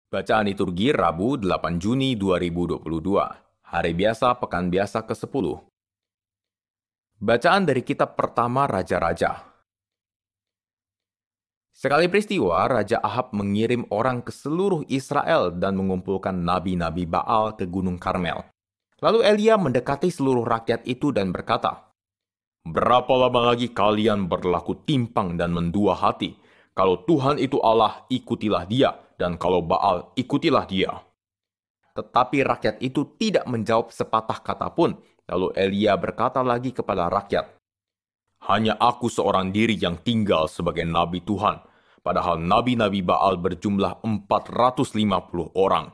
Bacaan liturgi Rabu 8 Juni 2022, Hari Biasa Pekan Biasa ke-10. Bacaan dari Kitab Pertama Raja-Raja. Sekali peristiwa, Raja Ahab mengirim orang ke seluruh Israel dan mengumpulkan nabi-nabi Baal ke Gunung Karmel. Lalu Elia mendekati seluruh rakyat itu dan berkata, "Berapa lama lagi kalian berlaku timpang dan mendua hati? Kalau Tuhan itu Allah, ikutilah dia, dan kalau Baal, ikutilah dia." Tetapi rakyat itu tidak menjawab sepatah kata pun. Lalu Elia berkata lagi kepada rakyat, "Hanya aku seorang diri yang tinggal sebagai nabi Tuhan, padahal nabi-nabi Baal berjumlah 450 orang.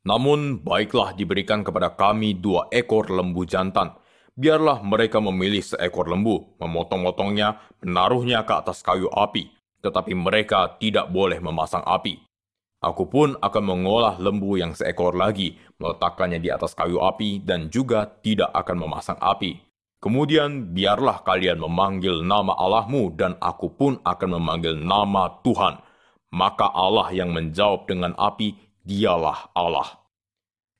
Namun, baiklah diberikan kepada kami 2 ekor lembu jantan. Biarlah mereka memilih seekor lembu, memotong-motongnya, menaruhnya ke atas kayu api. Tetapi mereka tidak boleh memasang api. Aku pun akan mengolah lembu yang seekor lagi, meletakkannya di atas kayu api, dan juga tidak akan memasang api. Kemudian biarlah kalian memanggil nama Allahmu, dan aku pun akan memanggil nama Tuhan. Maka Allah yang menjawab dengan api, dialah Allah."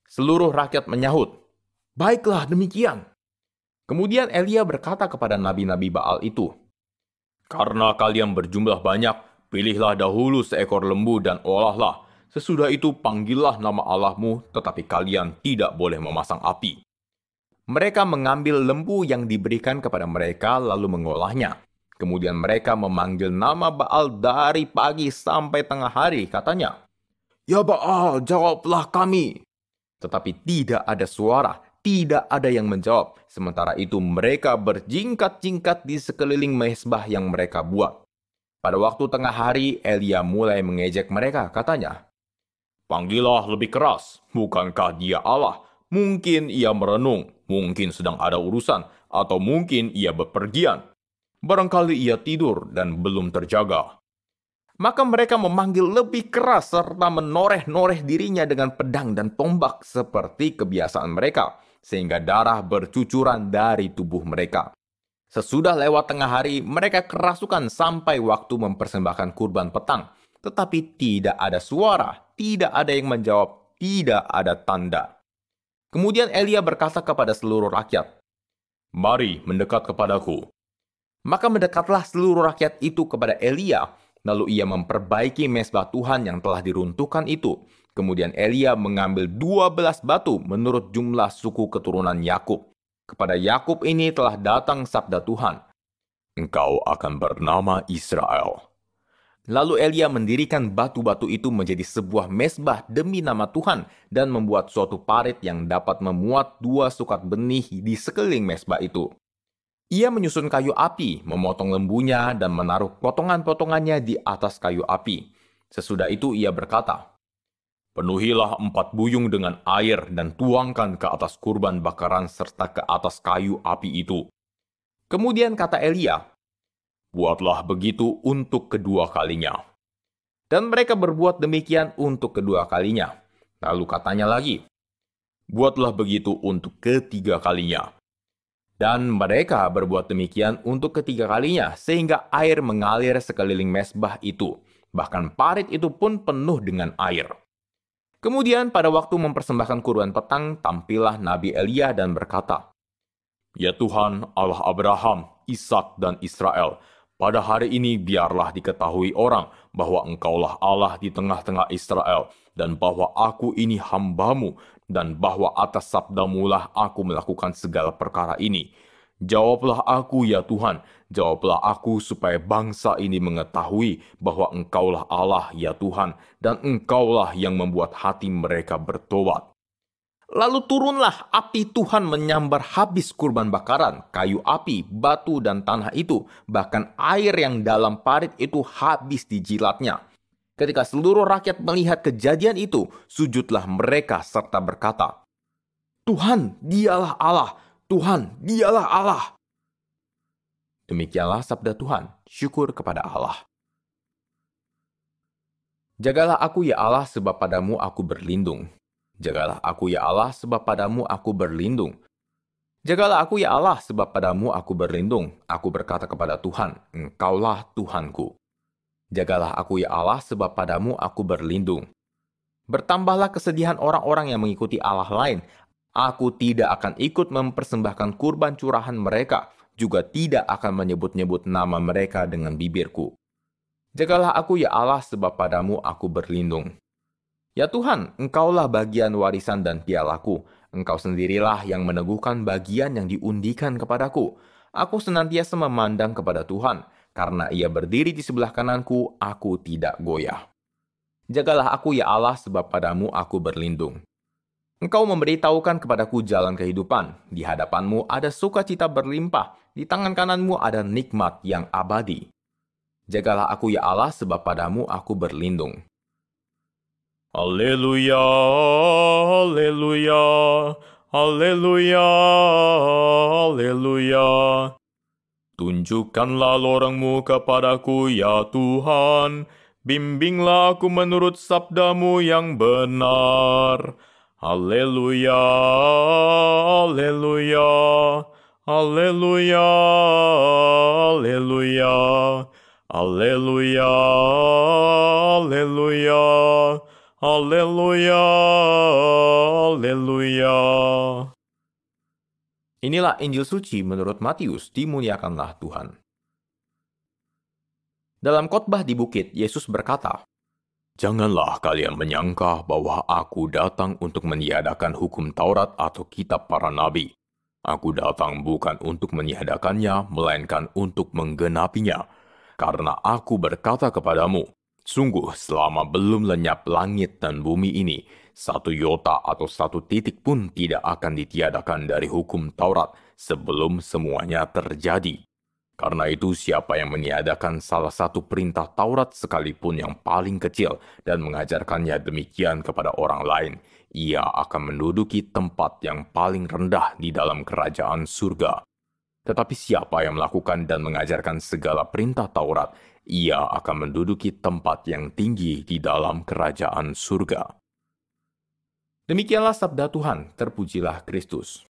Seluruh rakyat menyahut, "Baiklah demikian." Kemudian Elia berkata kepada nabi-nabi Baal itu, "Karena kalian berjumlah banyak, pilihlah dahulu seekor lembu dan olahlah. Sesudah itu panggillah nama Allahmu, tetapi kalian tidak boleh memasang api." Mereka mengambil lembu yang diberikan kepada mereka lalu mengolahnya. Kemudian mereka memanggil nama Baal dari pagi sampai tengah hari, katanya, "Ya Baal, jawablah kami." Tetapi tidak ada suara, tidak ada yang menjawab. Sementara itu mereka berjingkat-jingkat di sekeliling mezbah yang mereka buat. Pada waktu tengah hari, Elia mulai mengejek mereka, katanya, "Panggillah lebih keras, bukankah dia Allah? Mungkin ia merenung, mungkin sedang ada urusan, atau mungkin ia bepergian. Barangkali ia tidur dan belum terjaga." Maka mereka memanggil lebih keras serta menoreh-noreh dirinya dengan pedang dan tombak seperti kebiasaan mereka, sehingga darah bercucuran dari tubuh mereka. Sesudah lewat tengah hari, mereka kerasukan sampai waktu mempersembahkan kurban petang. Tetapi tidak ada suara, tidak ada yang menjawab, tidak ada tanda. Kemudian Elia berkata kepada seluruh rakyat, "Mari mendekat kepadaku." Maka mendekatlah seluruh rakyat itu kepada Elia. Lalu ia memperbaiki mezbah Tuhan yang telah diruntuhkan itu. Kemudian Elia mengambil 12 batu menurut jumlah suku keturunan Yakub. Kepada Yakub ini telah datang sabda Tuhan, "Engkau akan bernama Israel." Lalu Elia mendirikan batu-batu itu menjadi sebuah mezbah demi nama Tuhan dan membuat suatu parit yang dapat memuat 2 sukat benih di sekeliling mezbah itu. Ia menyusun kayu api, memotong lembunya, dan menaruh potongan-potongannya di atas kayu api. Sesudah itu ia berkata, "Penuhilah 4 buyung dengan air dan tuangkan ke atas kurban bakaran serta ke atas kayu api itu." Kemudian kata Elia, "Buatlah begitu untuk kedua kalinya." Dan mereka berbuat demikian untuk kedua kalinya. Lalu katanya lagi, "Buatlah begitu untuk ketiga kalinya." Dan mereka berbuat demikian untuk ketiga kalinya, sehingga air mengalir sekeliling mezbah itu. Bahkan parit itu pun penuh dengan air. Kemudian pada waktu mempersembahkan kurban petang, tampillah Nabi Elia dan berkata, "Ya Tuhan, Allah Abraham, Ishak dan Israel, pada hari ini biarlah diketahui orang bahwa Engkaulah Allah di tengah-tengah Israel, dan bahwa aku ini hamba-Mu, dan bahwa atas sabda-Mu-lah aku melakukan segala perkara ini. Jawablah aku, ya Tuhan, jawablah aku supaya bangsa ini mengetahui bahwa Engkaulah Allah, ya Tuhan, dan Engkaulah yang membuat hati mereka bertobat." Lalu turunlah api Tuhan menyambar habis kurban bakaran, kayu api, batu, dan tanah itu. Bahkan air yang dalam parit itu habis dijilatnya. Ketika seluruh rakyat melihat kejadian itu, sujudlah mereka serta berkata, "Tuhan, dialah Allah! Tuhan, dialah Allah!" Demikianlah sabda Tuhan. Syukur kepada Allah. Jagalah aku ya Allah, sebab padamu aku berlindung. Jagalah aku ya Allah, sebab padamu aku berlindung. Jagalah aku ya Allah, sebab padamu aku berlindung. Aku berkata kepada Tuhan, Engkaulah Tuhanku. Jagalah aku ya Allah, sebab padamu aku berlindung. Bertambahlah kesedihan orang-orang yang mengikuti Allah lain. Aku tidak akan ikut mempersembahkan kurban curahan mereka, juga tidak akan menyebut-nyebut nama mereka dengan bibirku. Jagalah aku ya Allah, sebab padamu aku berlindung. Ya Tuhan, Engkaulah bagian warisan dan pialaku. Engkau sendirilah yang meneguhkan bagian yang diundikan kepadaku. Aku senantiasa memandang kepada Tuhan, karena Ia berdiri di sebelah kananku, aku tidak goyah. Jagalah aku ya Allah, sebab padamu aku berlindung. Engkau memberitahukan kepadaku jalan kehidupan. Di hadapanmu ada sukacita berlimpah. Di tangan kananmu ada nikmat yang abadi. Jagalah aku ya Allah, sebab padamu aku berlindung. Haleluya, haleluya, haleluya, haleluya. Tunjukkanlah lorengmu kepadaku, ya Tuhan. Bimbinglah aku menurut sabdamu yang benar. Haleluya, haleluya, haleluya, haleluya, haleluya, haleluya. Haleluya, haleluya. Inilah Injil suci menurut Matius, dimuliakanlah Tuhan. Dalam khotbah di bukit, Yesus berkata, Janganlah kalian menyangka bahwa aku datang untuk meniadakan hukum Taurat atau kitab para nabi. Aku datang bukan untuk meniadakannya, melainkan untuk menggenapinya. Karena aku berkata kepadamu, sungguh selama belum lenyap langit dan bumi ini, satu iota atau satu titik pun tidak akan ditiadakan dari hukum Taurat sebelum semuanya terjadi. Karena itu siapa yang meniadakan salah satu perintah Taurat sekalipun yang paling kecil dan mengajarkannya demikian kepada orang lain, ia akan menduduki tempat yang paling rendah di dalam kerajaan surga. Tetapi siapa yang melakukan dan mengajarkan segala perintah Taurat, ia akan menduduki tempat yang tinggi di dalam kerajaan surga. Demikianlah sabda Tuhan, terpujilah Kristus.